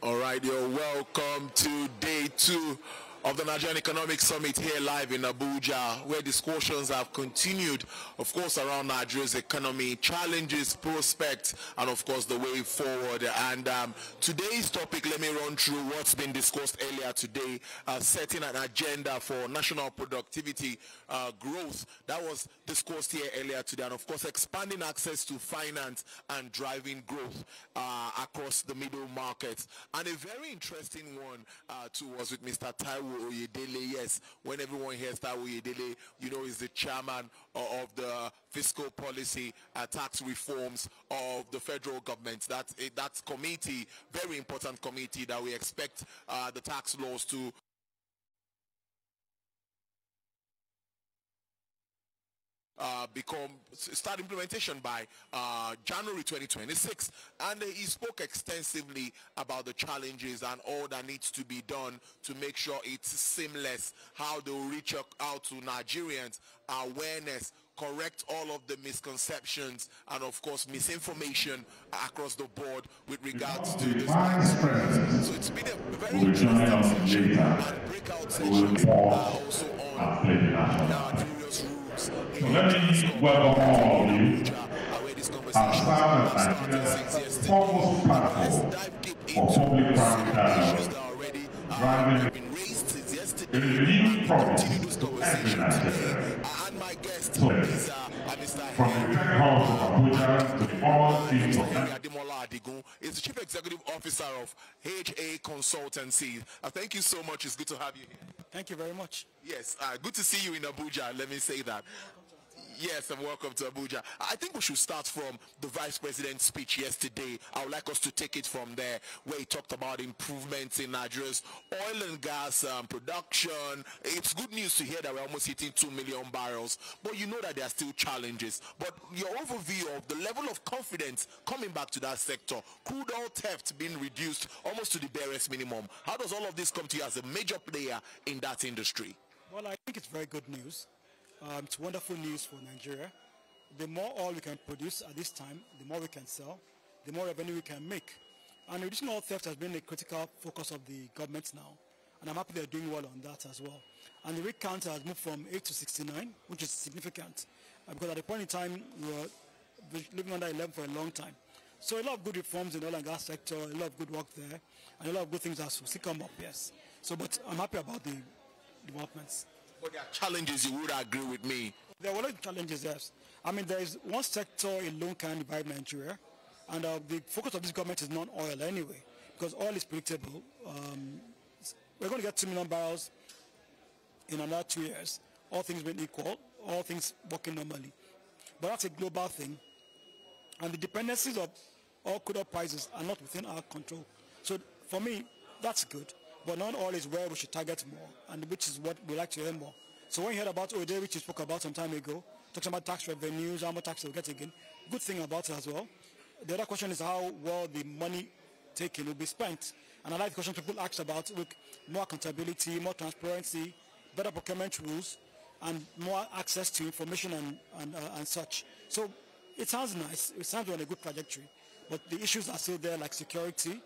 All right, you're welcome to day 2 of the Nigerian Economic Summit here live in Abuja, where discussions have continued, of course, around Nigeria's economy, challenges, prospects, and of course the way forward. And today's topic, let me run through what's been discussed earlier today, setting an agenda for national productivity growth. That was discussed here earlier today, and of course expanding access to finance and driving growth across the middle markets. And a very interesting one too was with Mr. Taiwo Oyedele. Yes, when everyone hears Taiwo Oyedele, you know he's the chairman of the fiscal policy tax reforms of the federal government. That's committee, very important committee that we expect the tax laws to start implementation by January 2026, and he spoke extensively about the challenges and all that needs to be done to make sure it's seamless, how they'll reach out to Nigerians, awareness, correct all of the misconceptions and of course misinformation across the board with regards to this. So it's been a very interesting session and breakout sessions also on various rules. So let me welcome all of you as part of Nigeria's foremost platform for public-private dialogue, driving a renewed promise to every Nigerian. So, from the Federal House of Abuja to the former chief of Ademola Adedigun is the Chief Executive Officer of HA Consultancy. Thank you so much. It's good to have you here. Thank you very much. Yes, good to see you in Abuja. Let me say that. Yes, and welcome to Abuja. I think we should start from the Vice President's speech yesterday. I would like us to take it from there, where he talked about improvements in Nigeria's oil and gas production. It's good news to hear that we're almost hitting 2 million barrels, but you know that there are still challenges. But your overview of the level of confidence coming back to that sector, crude oil theft being reduced almost to the barest minimum. How does all of this come to you as a major player in that industry? Well, I think it's very good news. It's wonderful news for Nigeria. The more oil we can produce at this time, the more we can sell, the more revenue we can make. And reducing oil theft has been a critical focus of the government now. And I'm happy they're doing well on that as well. And the rig count has moved from 8 to 69, which is significant. Because at the point in time, we were living under 11 for a long time. So a lot of good reforms in the oil and gas sector, a lot of good work there, and a lot of good things that will still come up, yes. So, but I'm happy about the developments. But there are challenges, you would agree with me. There are a lot of challenges, yes. I mean, there is one sector alone can revive Nigeria, and the focus of this government is not oil anyway, because oil is predictable. We're going to get 2 million barrels in another 2 years, all things being equal, all things working normally. But that's a global thing, and the dependencies of all crude oil prices are not within our control. So for me, that's good. But non-oil is where we should target more, and which is what we like to hear more. So when you heard about Oyedele, which you spoke about some time ago, talking about tax revenues, how much tax we'll get again, good thing about it as well. The other question is how well the money taken will be spent. And I like the question people asked about, look, more accountability, more transparency, better procurement rules, and more access to information and such. So it sounds nice. It sounds on a good trajectory. But the issues are still there, like security,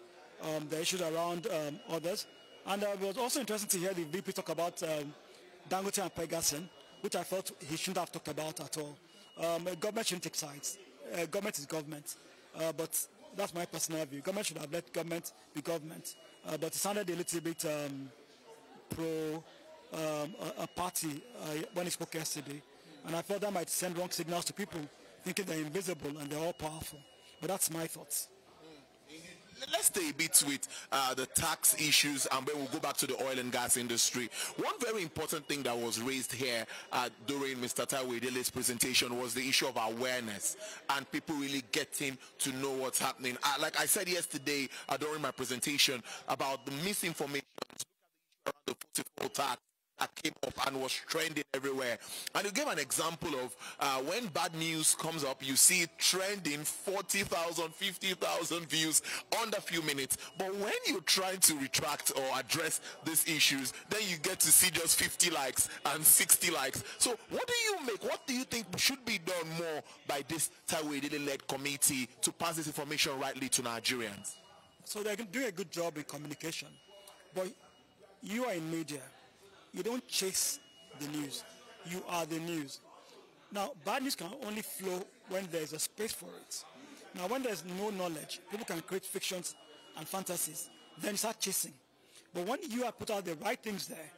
the issues around others. And it was also interesting to hear the VP talk about Dangote-PENGASSAN, which I thought he shouldn't have talked about at all. Government shouldn't take sides. Government is government. But that's my personal view. Government should have let government be government. But it sounded a little bit pro a party when he spoke yesterday. And I thought that might send wrong signals to people, thinking they're invisible and they're all powerful. But that's my thoughts. Let's stay a bit with the tax issues, and then we'll go back to the oil and gas industry. One very important thing that was raised here during Mr. Taiwo Oyedele's presentation was the issue of awareness and people really getting to know what's happening. Like I said yesterday during my presentation about the misinformation around the 44 tax that came up and was trending everywhere. And you gave an example of when bad news comes up, you see it trending 40,000, 50,000 views under a few minutes. But when you're trying to retract or address these issues, then you get to see just 50 likes and 60 likes. So what do you make? What do you think should be done more by this Taiwo Oyedele-led committee to pass this information rightly to Nigerians? So they're doing a good job in communication. But you are in media. You don't chase the news. You are the news. Now, bad news can only flow when there's a space for it. Now, when there's no knowledge, people can create fictions and fantasies. Then you start chasing. But when you have put out the right things there,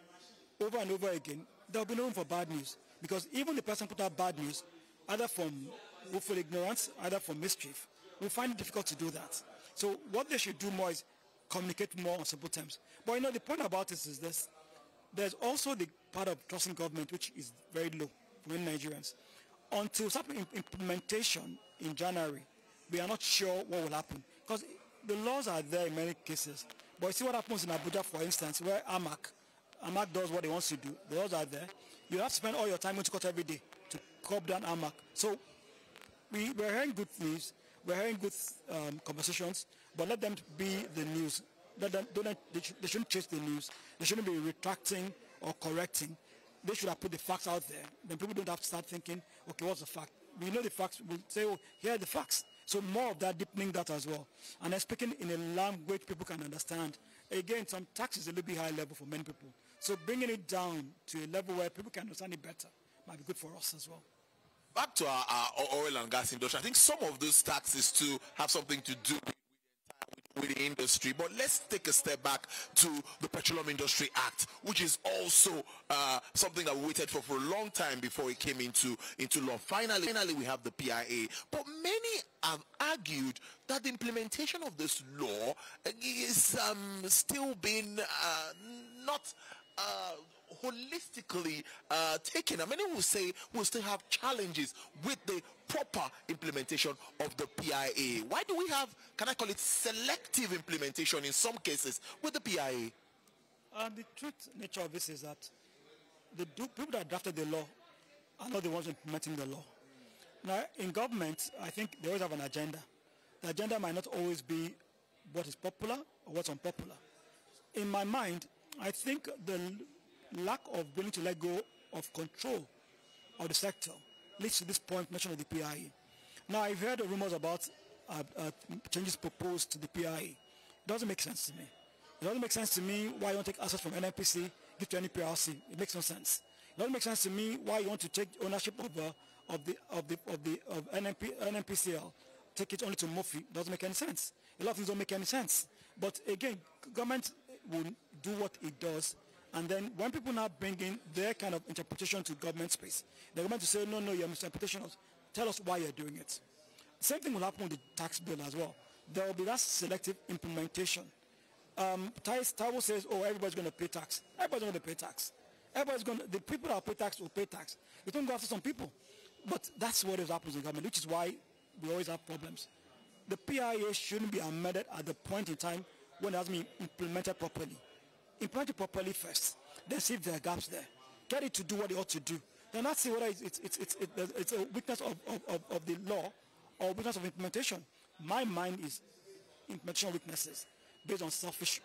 over and over again, there will be no room for bad news. Because even the person put out bad news, either from willful ignorance, either from mischief, will find it difficult to do that. So what they should do more is communicate more on simple terms. But you know, the point about this is this. There's also the part of trusting government, which is very low for many Nigerians. Until some implementation in January, we are not sure what will happen. Because the laws are there in many cases. But you see what happens in Abuja, for instance, where AMAC does what it wants to do. The laws are there. You have to spend all your time going to court every day to curb down AMAC. So we're hearing good news. We're hearing good conversations, but let them be the news. They shouldn't chase the news. They shouldn't be retracting or correcting. They should have put the facts out there. Then people don't have to start thinking, okay, what's the fact? We know the facts. We'll say, oh, here are the facts. So more of that, deepening that as well. And then speaking in a language people can understand. Again, some tax is a little bit high level for many people. So bringing it down to a level where people can understand it better might be good for us as well. Back to our oil and gas industry, I think some of those taxes too have something to do with the industry. But let's take a step back to the Petroleum Industry Act, which is also something that we waited for a long time before it came into law. Finally, we have the PIA. But many have argued that the implementation of this law is still being not holistically taken. Many will say we'll still have challenges with the proper implementation of the PIA. Why do we have, can I call it, selective implementation in some cases with the PIA? The nature of this is that the people that drafted the law are not the ones implementing the law. Now, in government, I think they always have an agenda. The agenda might not always be what is popular or what's unpopular. In my mind, I think the lack of willing to let go of control of the sector leads to this point mentioned of the PIA. Now, I've heard the rumors about changes proposed to the PIA. It doesn't make sense to me. It doesn't make sense to me why you want to take assets from NNPC, give to NPRC. It makes no sense. It doesn't make sense to me why you want to take ownership of NNPCL, take it only to Murphy. It doesn't make any sense. A lot of things don't make any sense. But again, government will do what it does, and then when people now bring in their kind of interpretation to government space, the government will say, no, your misinterpretation, tell us why you're doing it. Same thing will happen with the tax bill as well. There will be that selective implementation. Taiwo says, oh, everybody's going to pay tax. Everybody's going to pay tax. The people that pay tax will pay tax. We don't go after some people. But that's what happens in government, which is why we always have problems. The PIA shouldn't be amended at the point in time when it has been implemented properly. Implement it properly first, then see if there are gaps there. Get it to do what it ought to do. Then not see whether it's a weakness of the law or weakness of implementation. My mind is implementation weaknesses based on selfish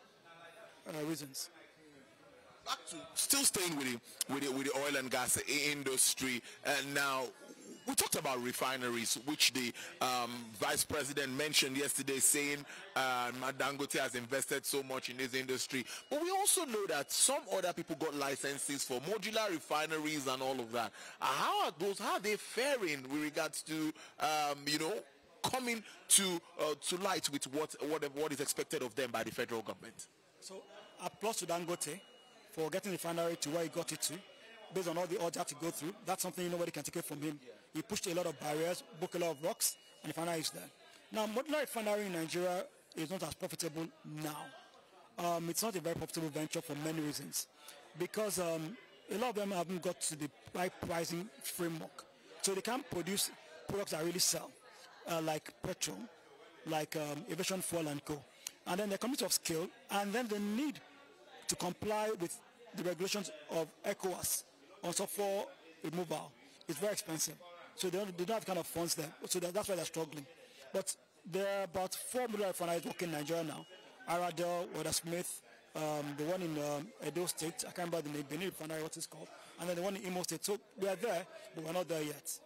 reasons. Back to still staying with the oil and gas industry, and now we talked about refineries, which the vice president mentioned yesterday, saying Dangote has invested so much in this industry. But we also know that some other people got licenses for modular refineries and all of that. How are they faring with regards to coming to light with what is expected of them by the federal government? So applause to Dangote for getting the refinery to where he got it to, based on all the odds he had to go through. That's something nobody can take it from him. He pushed a lot of barriers, broke a lot of rocks, and the refinery is there. Now, modular refinery in Nigeria is not as profitable now. It's not a very profitable venture for many reasons, because a lot of them haven't got to the right pricing framework. So they can't produce products that really sell, like petrol, like aviation fuel and co. And then the economies of scale, and then the need to comply with the regulations of ECOWAS on sulfur removal is very expensive. So they don't have kind of funds there. So that's why they're struggling. But there are about 4 million refineries working in Nigeria now. Aradel, Watersmith, the one in Edo State, I can't remember the name, Benin refinery, what it's called, and then the one in Imo State. So we are there, but we're not there yet.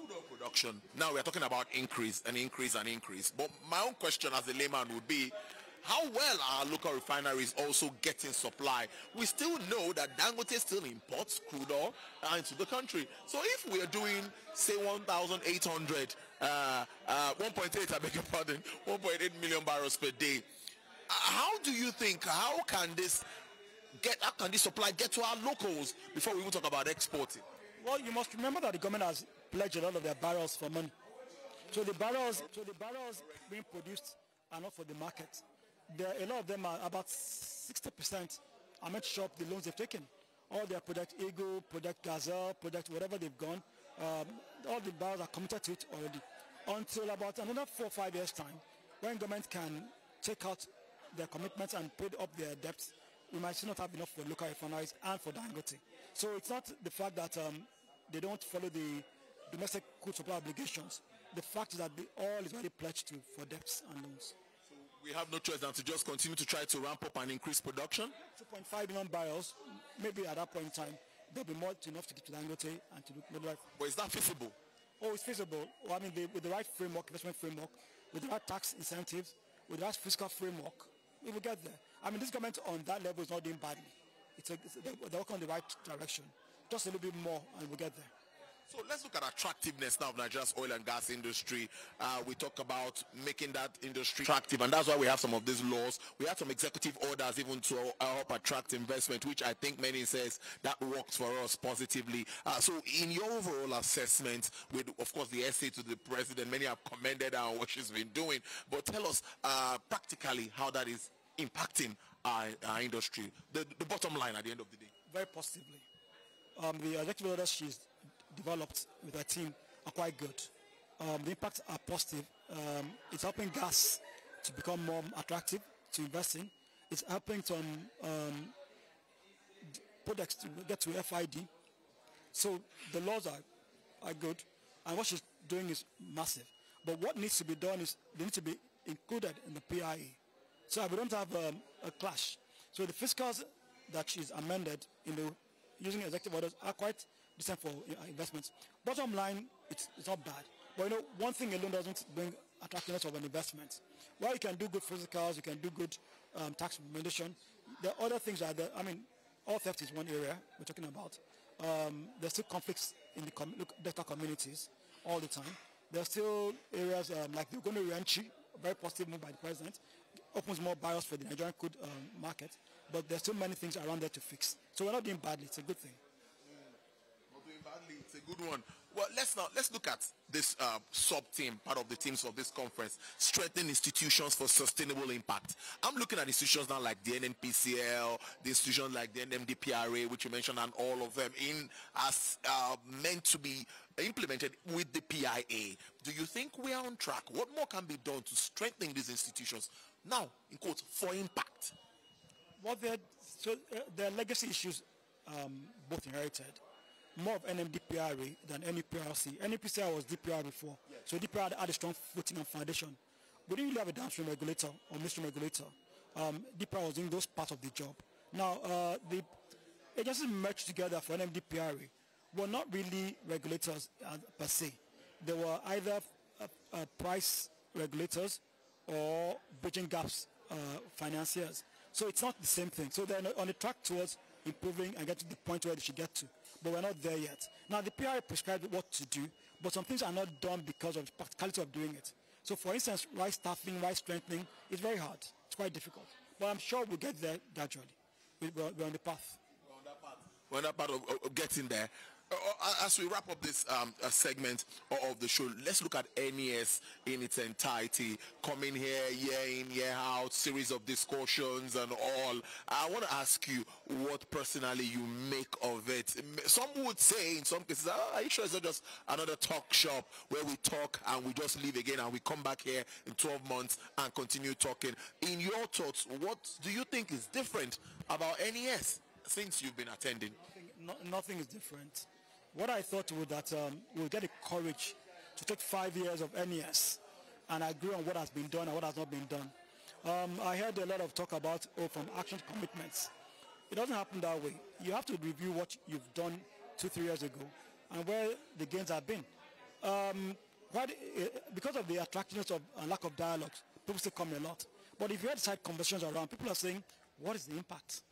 Crude oil production. Now we are talking about increase and increase and increase. But my own question as a layman would be, how well are local refineries also getting supply? We still know that Dangote still imports crude oil into the country. So if we are doing, say, 1,800, 1.8, I beg your pardon, 1.8 million barrels per day, how do you think, how can this supply get to our locals before we even talk about exporting? Well, you must remember that the government has pledged a lot of their barrels for money. So the barrels being produced are not for the market. A lot of them are about 60% are meant to show up the loans they've taken. All their Project Eagle, Project Gazelle, Project whatever they've gone, all the barrels are committed to it already. Until about another 4 or 5 years' time, when government can take out their commitments and pay up their debts, we might still not have enough for local refineries and for Dangote. So it's not the fact that they don't follow the domestic crude supply obligations. The fact is that the oil is already pledged to for debts and loans. We have no choice than to just continue to try to ramp up and increase production? 2.5 million barrels, maybe at that point in time, there'll be more enough to get to Dangote and to do the right. But is that feasible? Oh, it's feasible. Well, I mean, with the right framework, investment framework, with the right tax incentives, with the right fiscal framework, we will get there. I mean, this government on that level is not doing badly. They're working on the right direction. Just a little bit more and we'll get there. So let's look at attractiveness now of Nigeria's oil and gas industry. We talk about making that industry attractive, and that's why we have some of these laws. We have some executive orders even to help attract investment, which I think many says that works for us positively. So in your overall assessment, with of course the essay to the president, many have commended her on what she's been doing, but tell us practically how that is impacting our industry, the bottom line at the end of the day. Very positively. The executive orders she's developed with her team are quite good. The impacts are positive. It's helping gas to become more attractive to invest in. It's helping some products to get to FID. So the laws are good, and what she's doing is massive. But what needs to be done is they need to be included in the PIA. So we don't have a clash. So the fiscals that she's amended using executive orders are quite decent for investments. Bottom line, it's not bad. But one thing alone doesn't bring attractiveness of an investment. While you can do good fiscals, you can do good tax recommendation, there are other things that I mean, all theft is one area we're talking about. There's still conflicts in the debtor communities all the time. There's still areas like the Ogoni re-entry, a very positive move by the president, opens more barriers for the Nigerian crude market, but there's still many things around there to fix. So we're not doing badly, it's a good thing. Not doing badly, it's a good one. Well, let's look at this sub-team, part of the teams of this conference, strengthening institutions for sustainable impact. I'm looking at institutions now like the NNPCL, the institutions like the NMDPRA, which you mentioned, and all of them as meant to be implemented with the PIA. Do you think we are on track? What more can be done to strengthen these institutions? Now, in quotes, for impact. Well, there are legacy issues both inherited. More of NMDPRA than NEPRC. NEPCL was DPR before, yes. So DPR had a strong footing and foundation. We didn't really have a downstream regulator or midstream regulator. DPR was doing those parts of the job. Now, the agencies merged together for NMDPRA were not really regulators per se. They were either price regulators or bridging gaps financiers. So it's not the same thing. So they're on the track towards improving and getting to the point where they should get to. But we're not there yet. Now, the PRA prescribed what to do, but some things are not done because of the practicality of doing it. So, for instance, right staffing, right strengthening is very hard. It's quite difficult. But I'm sure we'll get there gradually. We're on the path. We're on that part of getting there. As we wrap up this segment of the show, let's look at NES in its entirety. Coming here, year in, year out, series of discussions and all. I want to ask you what personally you make of it. Some would say, in some cases, are you sure it's not just another talk shop where we talk and we just leave again and we come back here in 12 months and continue talking? In your thoughts, what do you think is different about NES since you've been attending? Nothing is different. What I thought was that we'll get the courage to take 5 years of NES and agree on what has been done and what has not been done. I heard a lot of talk about, from action to commitments. It doesn't happen that way. You have to review what you've done 2-3 years ago and where the gains have been. Because of the attractiveness of lack of dialogue, people still come a lot. But if you had side conversations around, people are saying, what is the impact?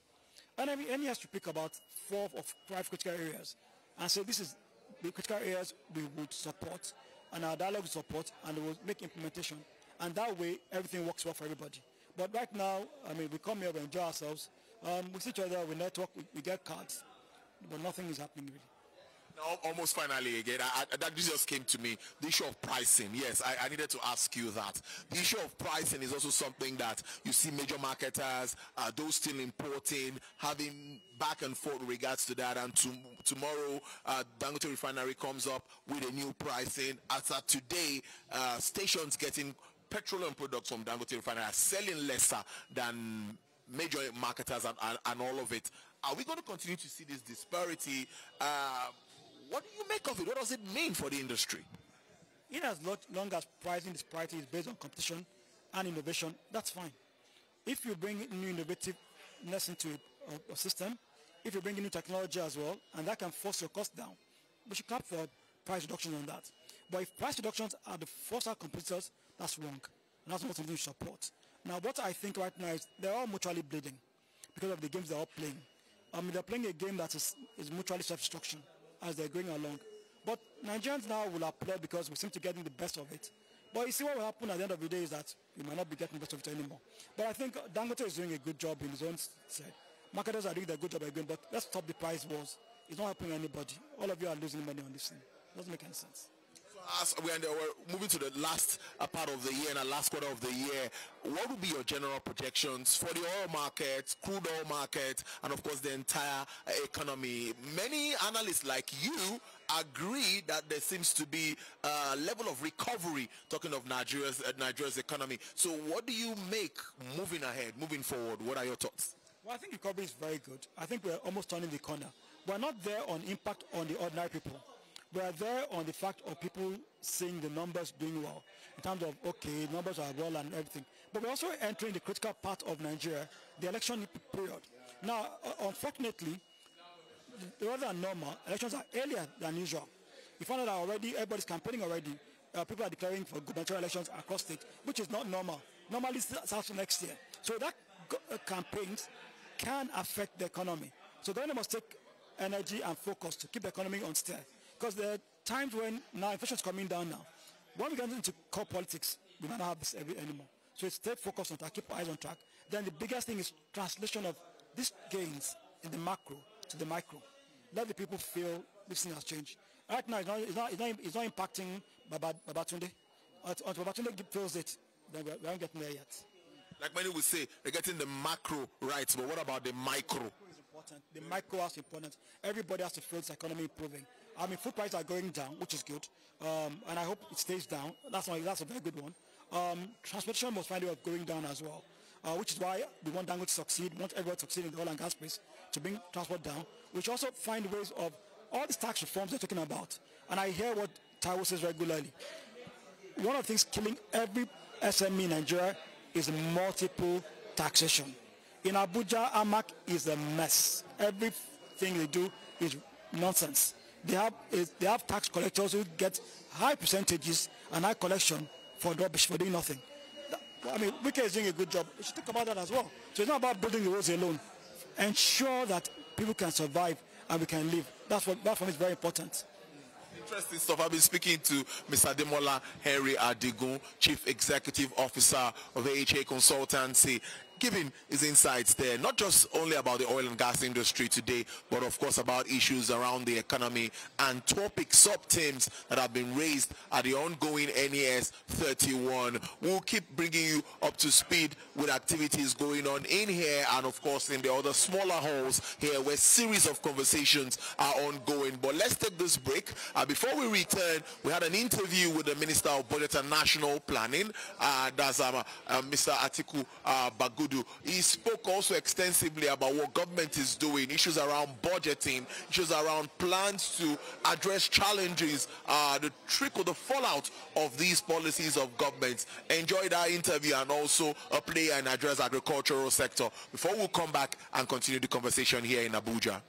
And I mean, NES to pick about 4 or 5 critical areas and say this is the critical areas we would support, and our dialogue support, and we will make implementation. And that way, everything works well for everybody. But right now, I mean, we come here, we enjoy ourselves. We see each other, we network, we get cards, but nothing is happening really. Now, almost finally again, that just came to me, the issue of pricing. Yes, I needed to ask you that. The issue of pricing is also something that you see major marketers, those still importing, having back and forth with regards to that. And tomorrow, Dangote Refinery comes up with a new pricing. As of today, stations getting petroleum products from Dangote Refinery are selling lesser than major marketers and all of it. Are we going to continue to see this disparity? What do you make of it? What does it mean for the industry? In as long as pricing disparity is based on competition and innovation, that's fine. If you bring new innovativeness into a system, if you bring in new technology as well, and that can force your cost down, we should cap for price reductions on that. But if price reductions are the force our competitors, that's wrong. And that's not something we support. Now, what I think right now is they're all mutually bleeding because of the games they're all playing. I mean, they're playing a game that is mutually self-destruction as they're going along. But Nigerians now will applaud because we seem to be getting the best of it. But you see what will happen at the end of the day is that we might not be getting the best of it anymore. But I think Dangote is doing a good job in his own side. Marketers are doing a good job again, but let's stop the price wars. It's not helping anybody. All of you are losing money on this thing. It doesn't make any sense. As we're moving to the last part of the year and the last quarter of the year, what would be your general projections for the oil market, crude oil market, and of course the entire economy? Many analysts like you agree that there seems to be a level of recovery, talking of Nigeria's economy. So what do you make moving ahead, moving forward? What are your thoughts? Well, I think recovery is very good. I think we're almost turning the corner. We're not there on impact on the ordinary people. We are there on the fact of people seeing the numbers doing well in terms of, okay, numbers are well and everything. But we're also entering the critical part of Nigeria, the election period. Now, unfortunately, rather than normal, elections are earlier than usual. You find out that already everybody's campaigning already. People are declaring for gubernatorial elections across states, which is not normal. Normally, it starts next year. So that campaigns can affect the economy. So government must take energy and focus to keep the economy on steer. Because there are times when now inflation is coming down now. When we get into core politics, we might not have this anymore. So it's stay focused on track, keep eyes on track. Then the biggest thing is translation of these gains in the macro to the micro. Let the people feel this thing has changed. Right now, it's not impacting Babatunde. Until Babatunde feels it, then we aren't getting there yet. Like many would say, they're getting the macro right, but what about the micro? The micro is important. Everybody has to feel this economy improving. I mean, food prices are going down, which is good, and I hope it stays down. That's a very good one. Transportation must find a way of going down as well, which is why we want Dangote to succeed, we want everyone to succeed in the oil and gas space to bring transport down. We should also find ways of all these tax reforms they're talking about. And I hear what Taiwo says regularly. One of the things killing every SME in Nigeria is multiple taxation. In Abuja, AMAC is a mess. Everything they do is nonsense. They have tax collectors who get high percentages and high collection for rubbish, for doing nothing. I mean, Wike is doing a good job. We should talk about that as well. So it's not about building the roads alone. Ensure that people can survive and we can live. That for me is very important. Interesting stuff. I've been speaking to Mr. Ademola Adedigun, Chief Executive Officer of AHA Consultancy, giving his insights there, not just only about the oil and gas industry today, but of course about issues around the economy and topic sub-themes that have been raised at the ongoing NES 31. We'll keep bringing you up to speed with activities going on in here and of course in the other smaller halls here where series of conversations are ongoing. But let's take this break. Before we return, we had an interview with the Minister of Budget and National Planning, that's Mr. Atiku Bagudu. He spoke also extensively about what government is doing, issues around budgeting, issues around plans to address challenges, the fallout of these policies of government. Enjoy that interview and also a play and address agricultural sector before we'll come back and continue the conversation here in Abuja.